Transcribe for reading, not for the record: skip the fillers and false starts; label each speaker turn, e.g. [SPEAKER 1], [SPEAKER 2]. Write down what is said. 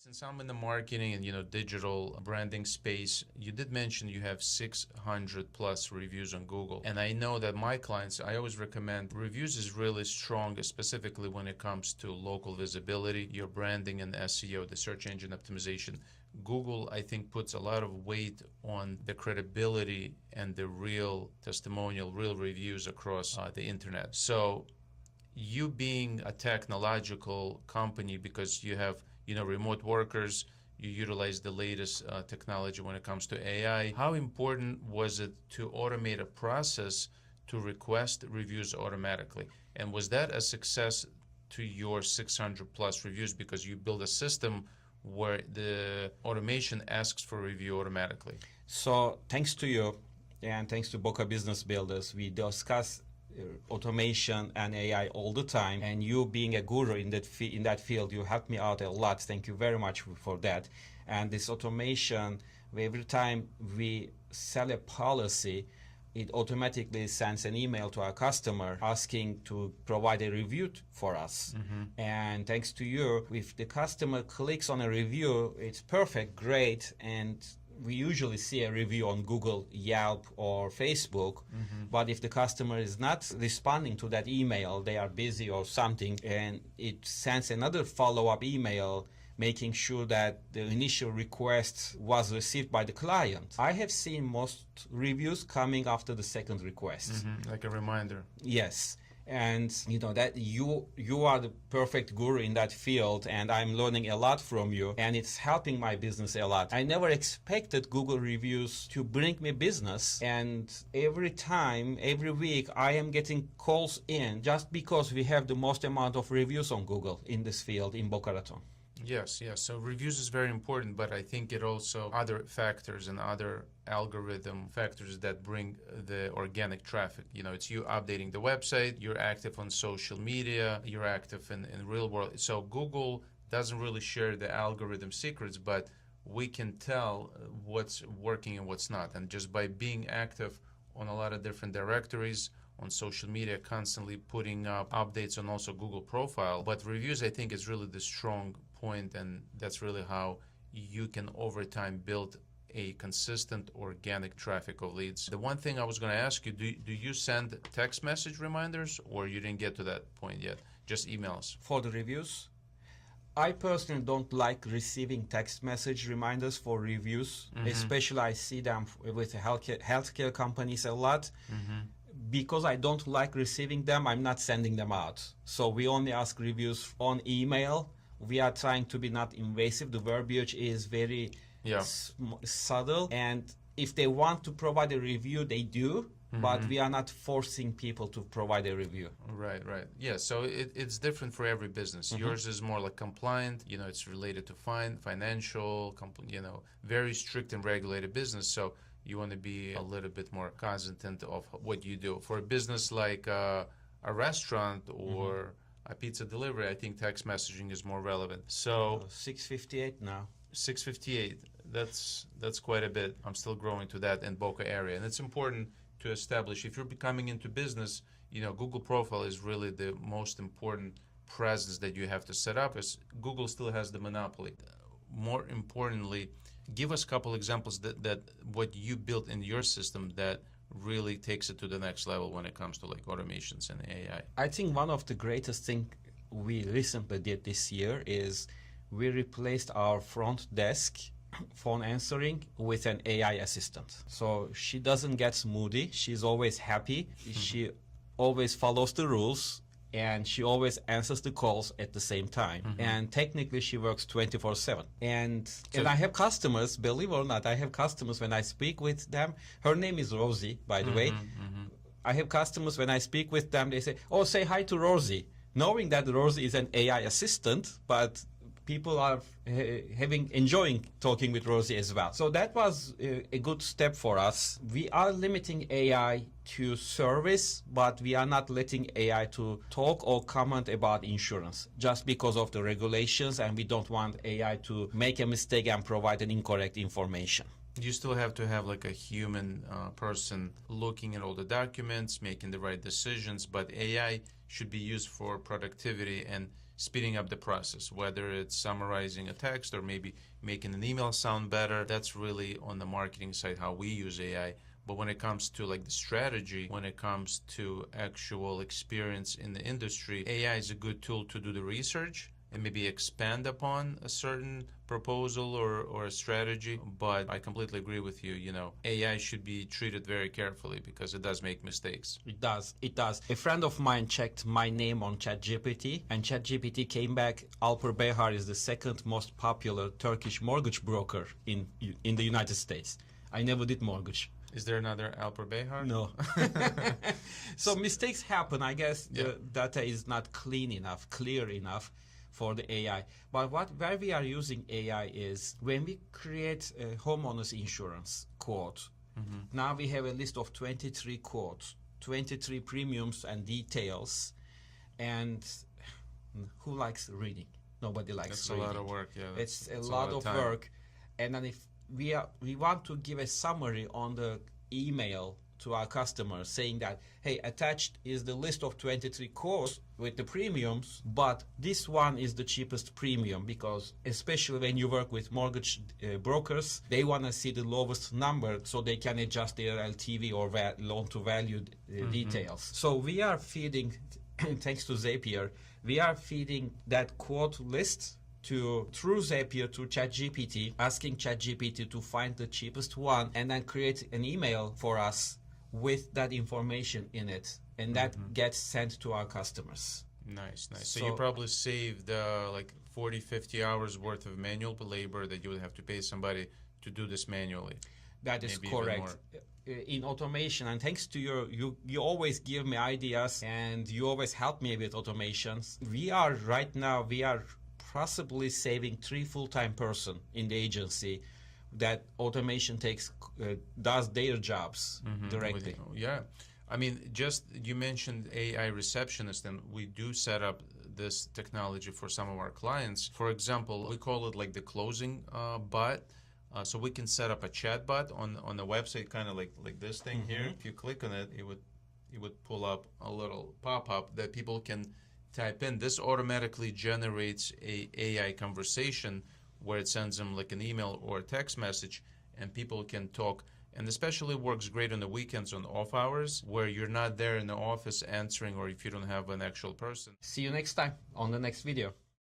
[SPEAKER 1] Since I'm in the marketing and digital branding space, you did mention you have 600 plus reviews on Google. And I know that my clients, I always recommend reviews is really strong, specifically when it comes to local visibility, your branding and SEO, the search engine optimization. Google, I think, puts a lot of weight on the credibility and the real testimonial, real reviews across the internet. So you being a technological company, because you have remote workers, you utilize the latest technology when it comes to AI. How important was it to automate a process to request reviews automatically? And was that a success to your 600 plus reviews because you build a system where the automation asks for review automatically?
[SPEAKER 2] So thanks to you and thanks to Boca Business Builders, we discuss automation and AI all the time, and you being a guru in that field, you helped me out a lot. Thank you very much for that. And this automation, every time we sell a policy, it automatically sends an email to our customer asking to provide a review for us. And thanks to you, if the customer clicks on a review, it's perfect, great, and we usually see a review on Google, Yelp, or Facebook. But if the customer is not responding to that email, they are busy or something, and it sends another follow-up email making sure that the initial request was received by the client. I have seen most reviews coming after the second request.
[SPEAKER 1] Like a reminder.
[SPEAKER 2] Yes. And that you are the perfect guru in that field, and I'm learning a lot from you, and it's helping my business a lot. I never expected Google reviews to bring me business, and every week I am getting calls in just because we have the most amount of reviews on Google in this field in Boca Raton.
[SPEAKER 1] Yes. So reviews is very important, but I think it also other factors and other algorithm factors that bring the organic traffic. It's you updating the website, you're active on social media, you're active in real world. So Google doesn't really share the algorithm secrets, but we can tell what's working and what's not. And just by being active on a lot of different directories, on social media, constantly putting up updates on also Google profile. But reviews, I think, is really the strong point, and that's really how you can over time build a consistent organic traffic of leads. The one thing I was going to ask you, do you send text message reminders, or you didn't get to that point yet, just emails?
[SPEAKER 2] For the reviews, I personally don't like receiving text message reminders for reviews, especially I see them with healthcare companies a lot. Because I don't like receiving them, I'm not sending them out. So we only ask reviews on email. We are trying to be not invasive. The verbiage is very subtle. And if they want to provide a review, they do. But we are not forcing people to provide a review.
[SPEAKER 1] Right. Yeah, so it's different for every business. Yours is more like compliant. It's related to financial, very strict and regulated business. So you want to be a little bit more cognizant of what you do. For a business like a restaurant or a pizza delivery, I think text messaging is more relevant. So
[SPEAKER 2] 658 now.
[SPEAKER 1] 658. That's quite a bit. I'm still growing to that in Boca area, and it's important to establish. If you're becoming into business, Google profile is really the most important presence that you have to set up, as Google still has the monopoly. More importantly, give us a couple examples that what you built in your system that really takes it to the next level when it comes to like automations and AI.
[SPEAKER 2] I think one of the greatest things we recently did this year is we replaced our front desk phone answering with an AI assistant. So she doesn't get moody. She's always happy. She always follows the rules, and she always answers the calls at the same time. And technically she works 24/7. And I have customers, believe it or not, I have customers when I speak with them. Her name is Rosie, by the way. I have customers when I speak with them, they say, "Oh, say hi to Rosie," knowing that Rosie is an AI assistant, but people are enjoying talking with Rosie as well. So that was a good step for us. We are limiting AI to service, but we are not letting AI to talk or comment about insurance just because of the regulations, and we don't want AI to make a mistake and provide an incorrect information.
[SPEAKER 1] You still have to have like a human person looking at all the documents, making the right decisions, but AI should be used for productivity and speeding up the process, whether it's summarizing a text or maybe making an email sound better. That's really on the marketing side how we use AI. But when it comes to like the strategy, when it comes to actual experience in the industry, AI is a good tool to do the research and maybe expand upon a certain proposal or a strategy. But I completely agree with you. AI should be treated very carefully because it does make mistakes.
[SPEAKER 2] It does. It does. A friend of mine checked my name on ChatGPT, and ChatGPT came back. Alper Behar is the second most popular Turkish mortgage broker in the United States. I never did mortgage.
[SPEAKER 1] Is there another Alper Behar?
[SPEAKER 2] No. So mistakes happen. I guess the data is not clean enough, clear enough for the AI. But where we are using AI is when we create a homeowners insurance quote. Now we have a list of 23 quotes, 23 premiums and details. And who likes reading? Nobody likes reading.
[SPEAKER 1] It's a lot of work, yeah.
[SPEAKER 2] It's a lot of work. And then if we want to give a summary on the email to our customers saying that, hey, attached is the list of 23 quotes with the premiums, but this one is the cheapest premium, because especially when you work with mortgage brokers, they want to see the lowest number so they can adjust their LTV or loan to value details. So we are feeding, thanks to Zapier, we are feeding that quote list through Zapier to ChatGPT, asking ChatGPT to find the cheapest one and then create an email for us with that information in it, and that gets sent to our customers.
[SPEAKER 1] Nice. So you probably saved like 40-50 hours worth of manual labor that you would have to pay somebody to do this manually.
[SPEAKER 2] That is correct. In automation, and thanks to you always give me ideas and you always help me with automations. We are possibly saving 3 full-time person in the agency that automation does their jobs directly.
[SPEAKER 1] Yeah. I mean, you mentioned AI receptionist, and we do set up this technology for some of our clients. For example, we call it like the closing bot. So we can set up a chat bot on the website, kind of like this thing here. If you click on it, it would pull up a little pop-up that people can type in. This automatically generates a AI conversation where it sends them like an email or a text message, and people can talk. And especially works great on the weekends, on off hours, where you're not there in the office answering, or if you don't have an actual person.
[SPEAKER 2] See you next time on the next video.